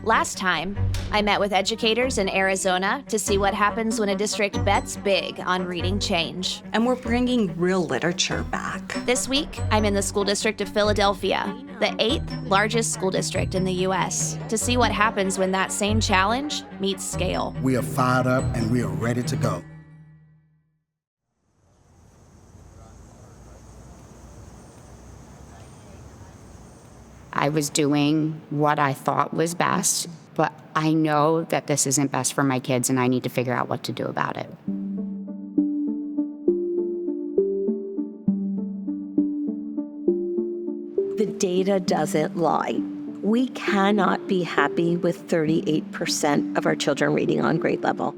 Last time, I met with educators in Arizona to see what happens when a district bets big on reading change. And we're bringing real literature back. This week, I'm in the school district of Philadelphia, the 8th largest school district in the U.S., to see what happens when that same challenge meets scale. We are fired up and we are ready to go. I was doing what I thought was best, but I know that this isn't best for my kids and I need to figure out what to do about it. The data doesn't lie. We cannot be happy with 38% of our children reading on grade level.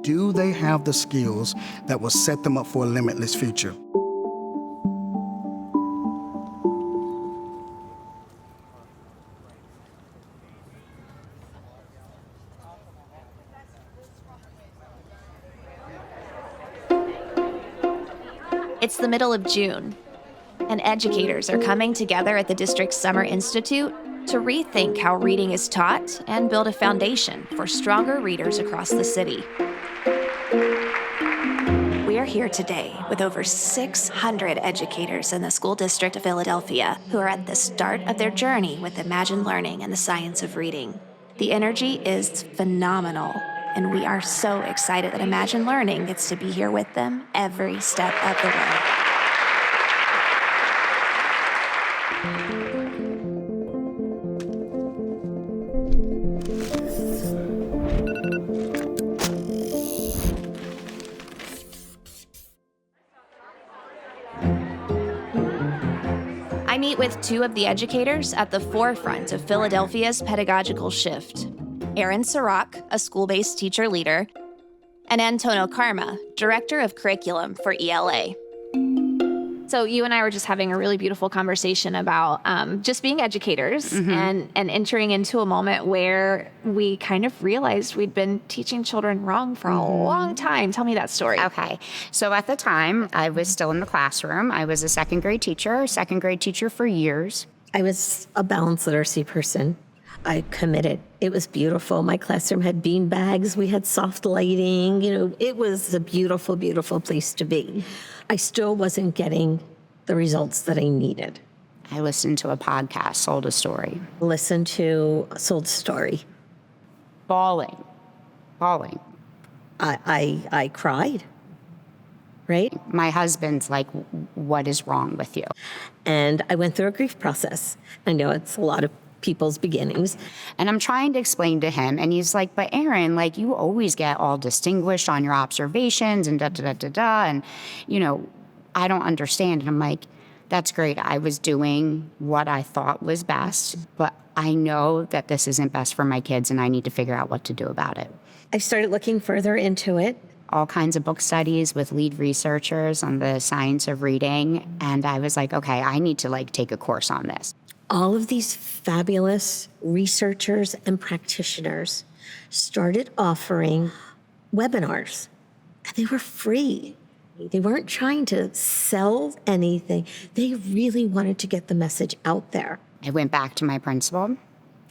Do they have the skills that will set them up for a limitless future? It's the middle of June, and educators are coming together at the district's Summer Institute to rethink how reading is taught and build a foundation for stronger readers across the city. We are here today with over 600 educators in the school district of Philadelphia who are at the start of their journey with Imagine Learning and the science of reading. The energy is phenomenal, and we are so excited that Imagine Learning gets to be here with them every step of the way. I meet with two of the educators at the forefront of Philadelphia's pedagogical shift. Erin Sirach, a school-based teacher leader, and Antonio Karma, director of curriculum for ELA. So you and I were just having a really beautiful conversation about just being educators and entering into a moment where we kind of realized we'd been teaching children wrong for a long time. Tell me that story. Okay. So at the time, I was still in the classroom. I was a second grade teacher for years. I was a balanced literacy person. I committed. It was beautiful. My classroom had bean bags. We had soft lighting. It was a beautiful, beautiful place to be. I still wasn't getting the results that I needed. I listened to a podcast, Sold a Story. Listened to Sold a Story. Bawling. I cried, right? My husband's like, what is wrong with you? And I went through a grief process. I know it's a lot of people's beginnings. And I'm trying to explain to him, and he's like, but Erin, like, you always get all distinguished on your observations and da-da-da-da-da, and, I don't understand. And I'm like, that's great. I was doing what I thought was best, but I know that this isn't best for my kids, and I need to figure out what to do about it. I started looking further into it. All kinds of book studies with lead researchers on the science of reading, and I was like, okay, I need to, take a course on this. All of these fabulous researchers and practitioners started offering webinars, and they were free. They weren't trying to sell anything. They really wanted to get the message out there. I went back to my principal,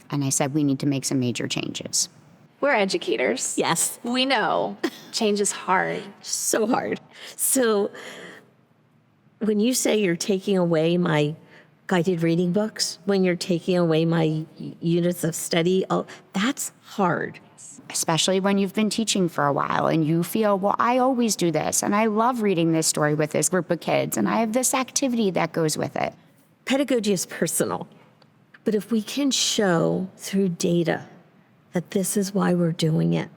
and I said, we need to make some major changes. We're educators. Yes. We know change is hard. So hard. So when you say you're taking away my guided reading books, when you're taking away my units of study, that's hard. Especially when you've been teaching for a while and you feel, well, I always do this, and I love reading this story with this group of kids, and I have this activity that goes with it. Pedagogy is personal, but if we can show through data that this is why we're doing it,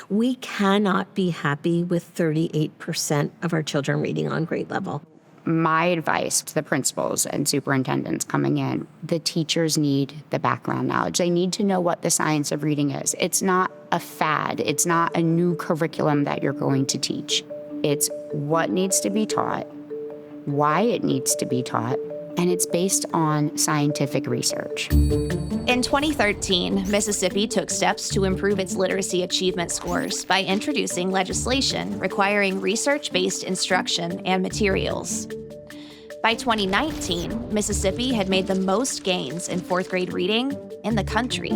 we cannot be happy with 38% of our children reading on grade level. My advice to the principals and superintendents coming in, the teachers need the background knowledge. They need to know what the science of reading is. It's not a fad. It's not a new curriculum that you're going to teach. It's what needs to be taught, why it needs to be taught, and it's based on scientific research. In 2013, Mississippi took steps to improve its literacy achievement scores by introducing legislation requiring research-based instruction and materials. By 2019, Mississippi had made the most gains in fourth grade reading in the country.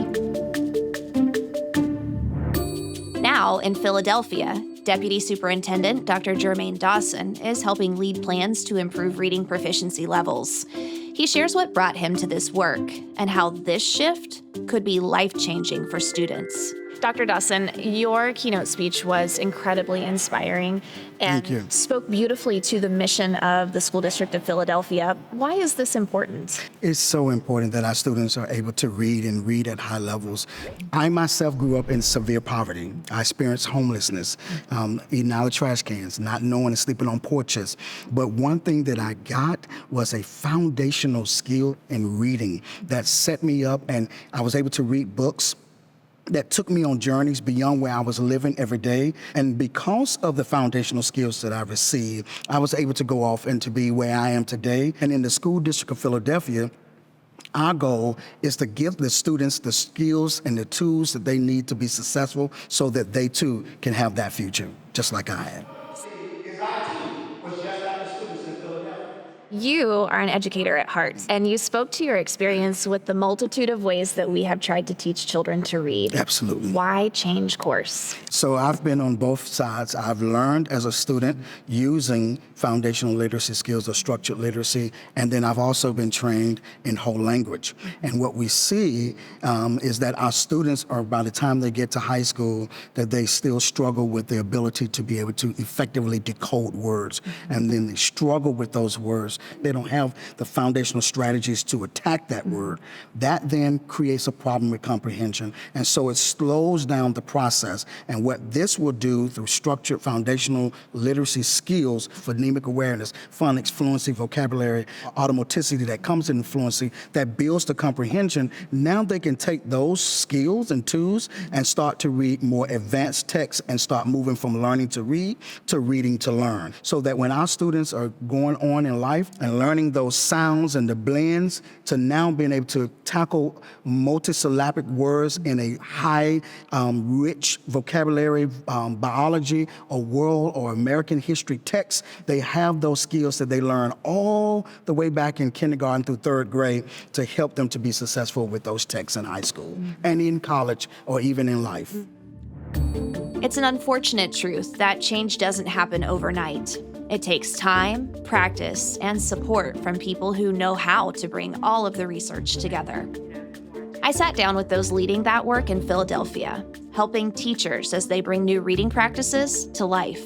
Now, in Philadelphia, Deputy Superintendent Dr. Jermaine Dawson is helping lead plans to improve reading proficiency levels. He shares what brought him to this work and how this shift could be life-changing for students. Dr. Dawson, your keynote speech was incredibly inspiring and spoke beautifully to the mission of the School District of Philadelphia. Why is this important? It's so important that our students are able to read and read at high levels. I myself grew up in severe poverty. I experienced homelessness, eating out of trash cans, not knowing and sleeping on porches. But one thing that I got was a foundational skill in reading that set me up, and I was able to read books that took me on journeys beyond where I was living every day. And because of the foundational skills that I received, I was able to go off and to be where I am today. And in the School District of Philadelphia, our goal is to give the students the skills and the tools that they need to be successful so that they too can have that future, just like I had. You are an educator at heart, and you spoke to your experience with the multitude of ways that we have tried to teach children to read. Absolutely. Why change course? So I've been on both sides. I've learned as a student using foundational literacy skills or structured literacy, and then I've also been trained in whole language. And what we see is that our students are, by the time they get to high school, that they still struggle with the ability to be able to effectively decode words. And then they struggle with those words. They don't have the foundational strategies to attack that word. That then creates a problem with comprehension. And so it slows down the process. And what this will do through structured foundational literacy skills, phonemic awareness, phonics, fluency, vocabulary, automaticity that comes in fluency, that builds the comprehension, now they can take those skills and tools and start to read more advanced texts and start moving from learning to read to reading to learn. So that when our students are going on in life and learning those sounds and the blends to now being able to tackle multisyllabic words in a high, rich vocabulary, biology or world or American history text, they have those skills that they learn all the way back in kindergarten through third grade to help them to be successful with those texts in high school and in college or even in life. It's an unfortunate truth that change doesn't happen overnight. It takes time, practice, and support from people who know how to bring all of the research together. I sat down with those leading that work in Philadelphia, helping teachers as they bring new reading practices to life.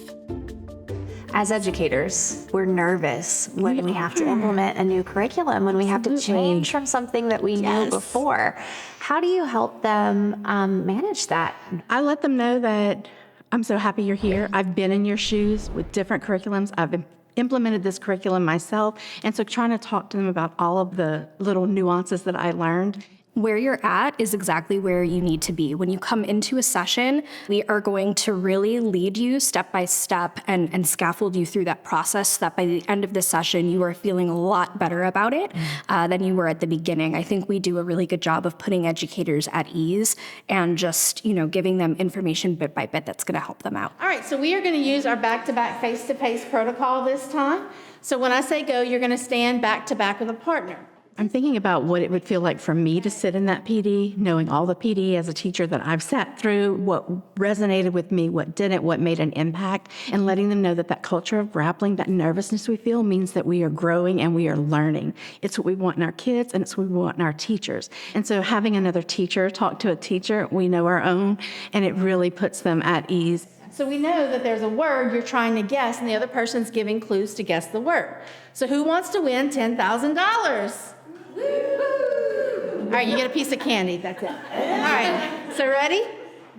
As educators, we're nervous when we have to implement a new curriculum, when we have to change from something that we knew before. How do you help them manage that? I let them know that I'm so happy you're here. I've been in your shoes with different curriculums. I've implemented this curriculum myself. And so trying to talk to them about all of the little nuances that I learned. Where you're at is exactly where you need to be. When you come into a session, we are going to really lead you step by step and scaffold you through that process so that by the end of the session, you are feeling a lot better about it than you were at the beginning. I think we do a really good job of putting educators at ease and just, giving them information bit by bit that's going to help them out. All right, so we are going to use our back-to-back face-to-face protocol this time. So when I say go, you're going to stand back-to-back with a partner. I'm thinking about what it would feel like for me to sit in that PD, knowing all the PD as a teacher that I've sat through, what resonated with me, what didn't, what made an impact, and letting them know that that culture of grappling, that nervousness we feel means that we are growing and we are learning. It's what we want in our kids and it's what we want in our teachers. And so having another teacher talk to a teacher, we know our own, and it really puts them at ease. So we know that there's a word you're trying to guess and the other person's giving clues to guess the word. So who wants to win $10,000? All right, you get a piece of candy, that's it. All right, so ready?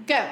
Go.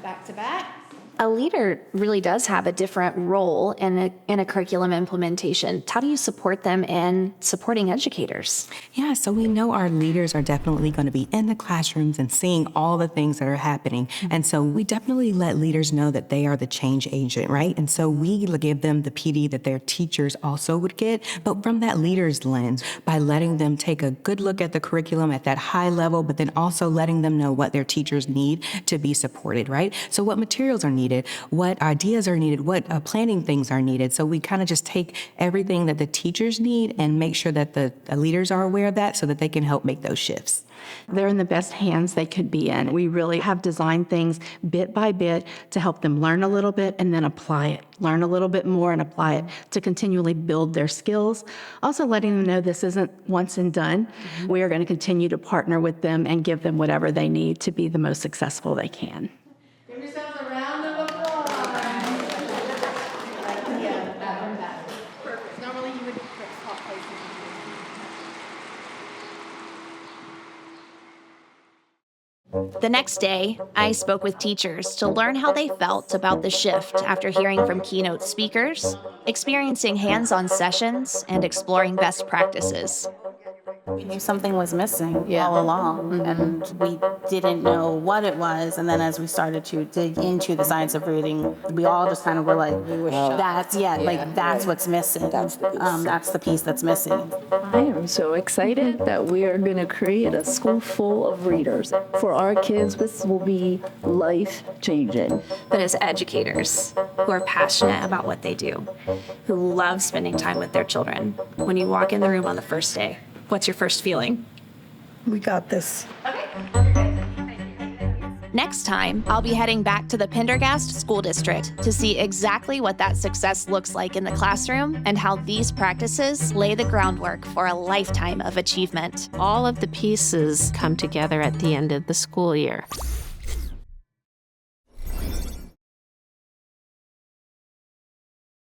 Back to back. A leader really does have a different role in a curriculum implementation. How do you support them in supporting educators? Yeah, so we know our leaders are definitely going to be in the classrooms and seeing all the things that are happening. And so we definitely let leaders know that they are the change agent, right? And so we give them the PD that their teachers also would get, but from that leader's lens, by letting them take a good look at the curriculum at that high level, but then also letting them know what their teachers need to be supported, right? So what materials are needed needed, what ideas are needed, what planning things are needed. So we kind of just take everything that the teachers need and make sure that the leaders are aware of that so that they can help make those shifts. They're in the best hands they could be in. We really have designed things bit by bit to help them learn a little bit and then apply it. Learn a little bit more and apply it to continually build their skills. Also letting them know this isn't once and done. We are going to continue to partner with them and give them whatever they need to be the most successful they can. Give yourselves a round of applause. Yeah, back and back. Perfect. Normally you would swap places. The next day, I spoke with teachers to learn how they felt about the shift after hearing from keynote speakers, experiencing hands-on sessions, and exploring best practices. We knew something was missing all along, and we didn't know what it was. And then as we started to dig into the science of reading, we all just kind of were like, that's what's missing. That's the piece that's missing. I am so excited that we are going to create a school full of readers. For our kids, this will be life-changing. But as educators who are passionate about what they do, who love spending time with their children, when you walk in the room on the first day, what's your first feeling? We got this. Next time, I'll be heading back to the Pendergast School District to see exactly what that success looks like in the classroom and how these practices lay the groundwork for a lifetime of achievement. All of the pieces come together at the end of the school year.